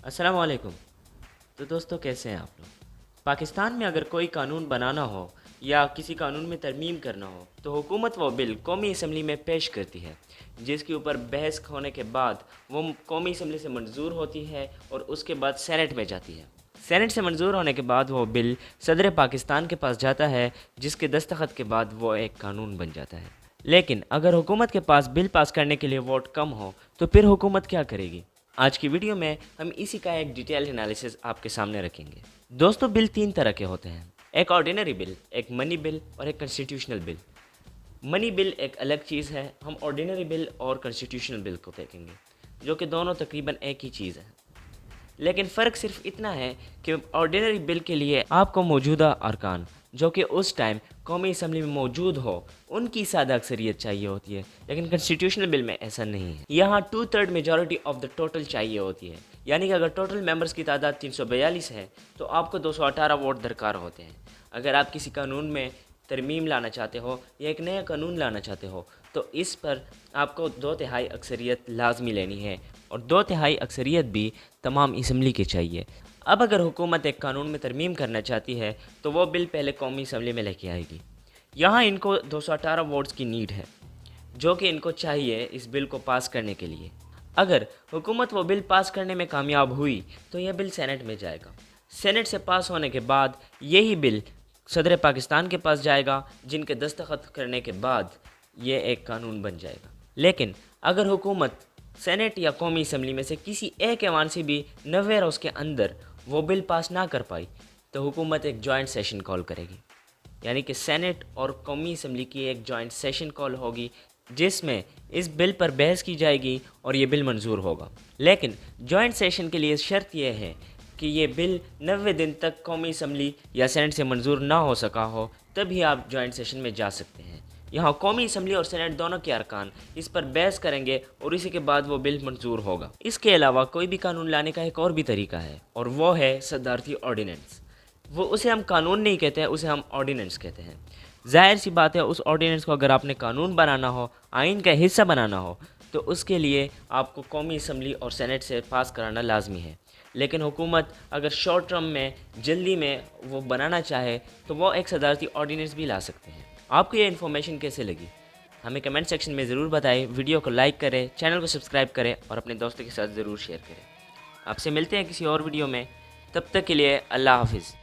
अस्सलाम वालेकुम। तो दोस्तों कैसे हैं आप लोग। पाकिस्तान में अगर कोई कानून बनाना हो या किसी कानून में तरमीम करना हो तो हुकूमत वो बिल कौमी असम्बली में पेश करती है, जिसके ऊपर बहस होने के बाद वो कौमी असम्बली से मंजूर होती है और उसके बाद सेनेट में जाती है। सेनेट से मंजूर होने के बाद वो बिल सदर पाकिस्तान के पास जाता है, जिसके दस्तखत के बाद वो एक कानून बन जाता है। लेकिन अगर हुकूमत के पास बिल पास करने के लिए वोट कम हो तो फिर हुकूमत क्या करेगी। आज की वीडियो में हम इसी का एक डिटेल एनालिसिस आपके सामने रखेंगे। दोस्तों, बिल तीन तरह के होते हैं, एक ऑर्डिनरी बिल, एक मनी बिल और एक कॉन्स्टिट्यूशनल बिल। मनी बिल एक अलग चीज़ है, हम ऑर्डिनरी बिल और कॉन्स्टिट्यूशनल बिल को देखेंगे, जो कि दोनों तकरीबन एक ही चीज़ है। लेकिन फ़र्क सिर्फ इतना है कि ऑर्डिनरी बिल के लिए आपको मौजूदा अरकान जो कि उस टाइम कौमी असम्बली में मौजूद हो उनकी सादा अक्सरियत चाहिए होती है, लेकिन कॉन्स्टिट्यूशनल बिल में ऐसा नहीं है। यहाँ 2/3 मेजॉरिटी ऑफ द टोटल चाहिए होती है, यानी कि अगर टोटल मेंबर्स की तादाद 342 है तो आपको 218 वोट दरकार होते हैं। अगर आप किसी कानून में तरमीम लाना चाहते हो या एक नया कानून लाना चाहते हो तो इस पर आपको 2/3 अक्सरियत लाजमी लेनी है, और 2/3 अक्सरियत भी तमाम असम्बली की चाहिए। अब अगर हुकूमत एक कानून में तरमीम करना चाहती है तो वो बिल पहले कौमी असम्बली में लेके आएगी। यहाँ इनको 218 वोट्स की नीड है, जो कि इनको चाहिए इस बिल को पास करने के लिए। अगर हुकूमत वो बिल पास करने में कामयाब हुई तो यह बिल सेनेट में जाएगा। सेनेट से पास होने के बाद यही बिल सदर पाकिस्तान के पास जाएगा, जिनके दस्तखत करने के बाद ये एक कानून बन जाएगा। लेकिन अगर हुकूमत सेनेट या कौमी असम्बली में से किसी एक ऐवान से भी 90 रोज़ के अंदर वो बिल पास ना कर पाई तो हुकूमत एक जॉइंट सेशन कॉल करेगी, यानी कि सेनेट और कौमी असम्बली की एक जॉइंट सेशन कॉल होगी, जिसमें इस बिल पर बहस की जाएगी और ये बिल मंजूर होगा। लेकिन जॉइंट सेशन के लिए शर्त यह है कि ये बिल 90 दिन तक कौमी असम्बली या सेनेट से मंजूर ना हो सका हो, तभी आप जॉइंट सेशन में जा सकते हैं। यहाँ कौमी असम्बली और सेनेट दोनों के अरकान इस पर बहस करेंगे और इसी के बाद वो बिल मंजूर होगा। इसके अलावा कोई भी कानून लाने का एक और भी तरीका है, और वो है सदारती ऑर्डिनेंस। वो उसे हम कानून नहीं कहते हैं, उसे हम ऑर्डिनेंस कहते हैं। जाहिर सी बात है, उस ऑर्डिनेंस को अगर आपने कानून बनाना हो, आइन का हिस्सा बनाना हो, तो उसके लिए आपको कौमी असम्बली और सेनेट से पास कराना लाजमी है। लेकिन हुकूमत अगर शॉर्ट टर्म में जल्दी में वो बनाना चाहे तो वो एक सदारती ऑर्डिनेंस भी ला सकते हैं। आपको ये इन्फॉर्मेशन कैसे लगी हमें कमेंट सेक्शन में ज़रूर बताएं। वीडियो को लाइक करें, चैनल को सब्सक्राइब करें और अपने दोस्तों के साथ ज़रूर शेयर करें। आपसे मिलते हैं किसी और वीडियो में, तब तक के लिए अल्लाह हाफिज़।